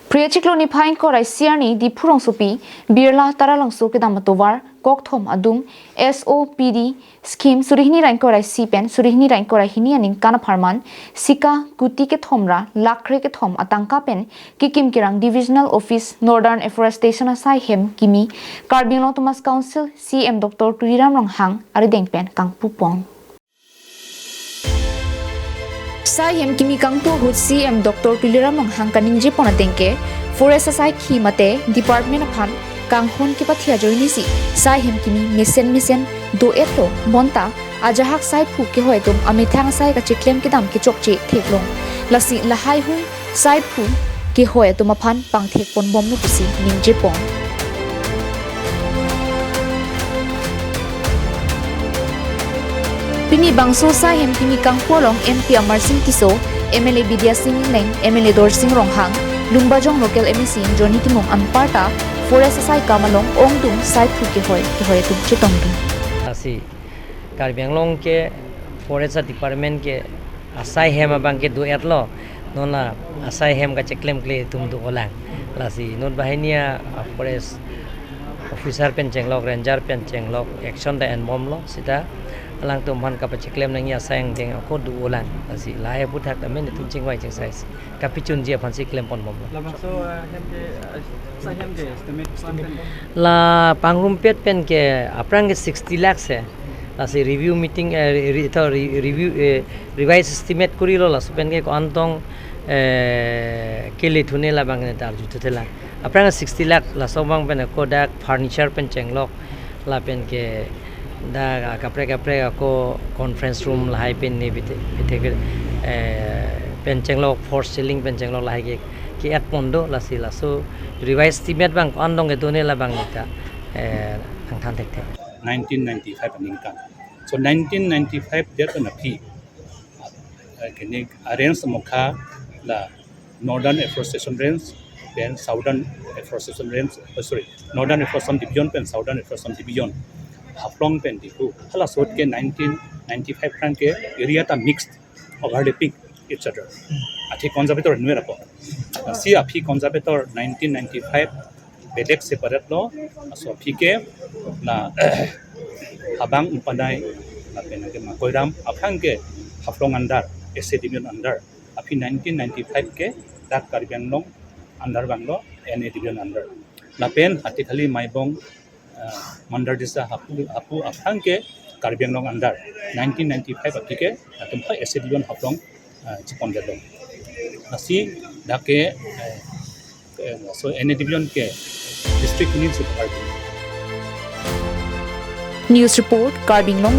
Priyachikloni phain korai siarni di phurong supi birla taralang su kedam tovar kokthom adung SOPD scheme surihni rain korai sipen surihni rain korai hini aning kana pharman sika kuti ke thomra lakre ke thom atangka pen kekim kerang Divisional Office Northern Afforestation asai hem kimi Carbon Autonomous Council CEM Dr. Tuiram Ronghang aridengpen kangpu pong CEM kimi kangpu hut CEM Dr. Tuiram Ronghang kaningji ponatengke Forest asai khi mate Department of Han kanghon ke pathia joini si CEM kimi misen do etlo monta ajahak sai phu ke hoi tum amithang sai ka chiklem ke dam ke chokche theklong lasi lahai hui sai phu ke hoi tum aphan pangthek pon bom nu pusi ningje pong Pini bangso CEM kimi kangpolong MP Amar Singh Tiso MLA Bidya Singh Leng MLA Dor Singh Ronghang Lumbajong Local MEC Johnny Timong Anparta Forest Asai Kamalong Ongdung Sai Phu ke hoi tum chitong dum asi Karbianglong ke Forest Department ke asai hem abang ke duet lo nona asai hem ka cheklem kle tum du olang lasi not bahania forest officer pen chenglok ranger pen chenglok action da en bom lo sita alang tum han ka cheklem nang ya sang deng ko du olang lasi lai puthak amen tu chingwai ching size ka pichun je phan si klem pon bom lo so hem de sai hem de estimate la pangrum pet pen ke aprang 60 lakhs hai lasi review meeting review revise estimate kuri lo la pen ke antong kele thune la bang ne tar ju thela aprang 60 lakh la sobang pen ko dak furniture pen chenglok la pen ke da kapre ko conference room la hai pen ne bite pen chenglok for ceiling pen chenglok la hai ke at pondo la si la so revise estimate bang andong ke done la bang ta ang than thek 1995 aninkan so 1995 there on a p can arrange mokha la northern afforestation range then southern afforestation range northern afforestation division pen southern afforestation division haplong pen diku hala sot ke 1995 kan ke area ta mixed overlapping each other athi conservator nwer apo si aphi conservator 1995 bedek separate lo so phike na habang upanai na penage makoiram aphang ke haplong andar division under api 1995 ke dak Karbianglong under banglo NA division under la pen hati khali maibong mandar disa hapu aphang ke Karbianglong under 1995 api ke atum pa division haplong chipon jado asi dake so NA division ke district unit supervisor News report Karbianglong